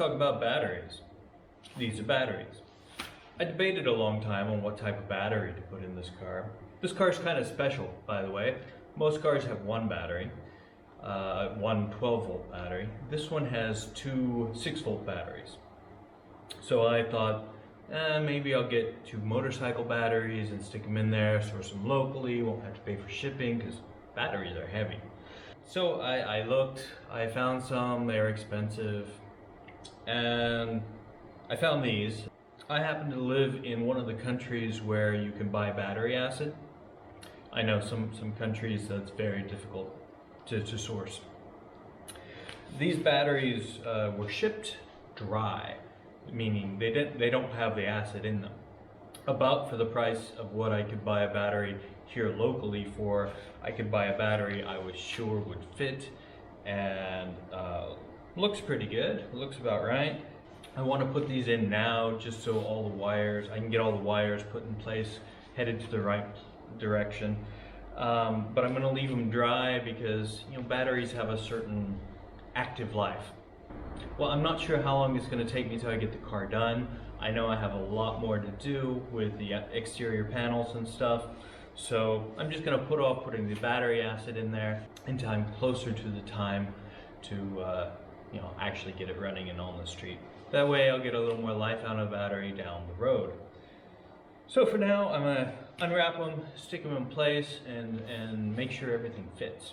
talk about batteries. These are batteries. I debated a long time on what type of battery to put in this car. This car is kind of special, by the way. Most cars have one battery, one 12-volt battery. This one has two 6-volt batteries. So I thought, maybe I'll get two motorcycle batteries and stick them in there, source them locally, won't have to pay for shipping because batteries are heavy. So I looked, I found some, they're expensive, and I found these. I happen to live in one of the countries where you can buy battery acid. I know some countries that's very difficult to source. These batteries were shipped dry, meaning they don't have the acid in them. About for the price of what I could buy a battery here locally for. I could buy a battery I was sure would fit, and looks pretty good, looks about right. I want to put these in now just so all the wires, I can get all the wires put in place, headed to the right direction. But I'm going to leave them dry because, you know, batteries have a certain active life. Well, I'm not sure how long it's going to take me till I get the car done. I know I have a lot more to do with the exterior panels and stuff, so I'm just going to put off putting the battery acid in there until I'm closer to the time to you know, actually get it running and on the street. That way I'll get a little more life out of the battery down the road. So for now, I'm going to unwrap them, stick them in place, and make sure everything fits.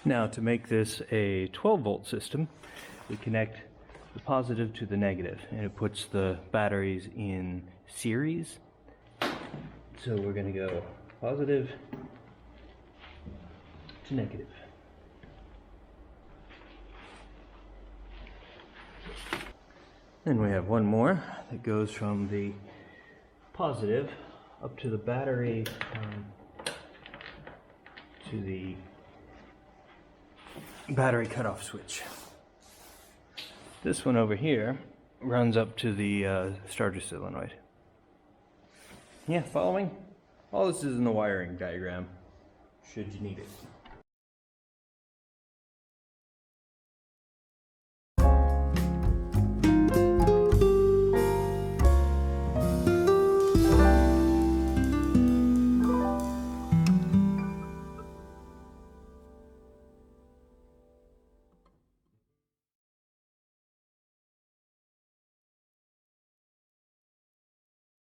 Now, to make this a 12-volt system, we connect the positive to the negative, and it puts the batteries in series. So we're going to go positive to negative. Then we have one more that goes from the positive up to the battery to the battery cutoff switch. This one over here runs up to the starter solenoid. Yeah, following? All this is in the wiring diagram, should you need it.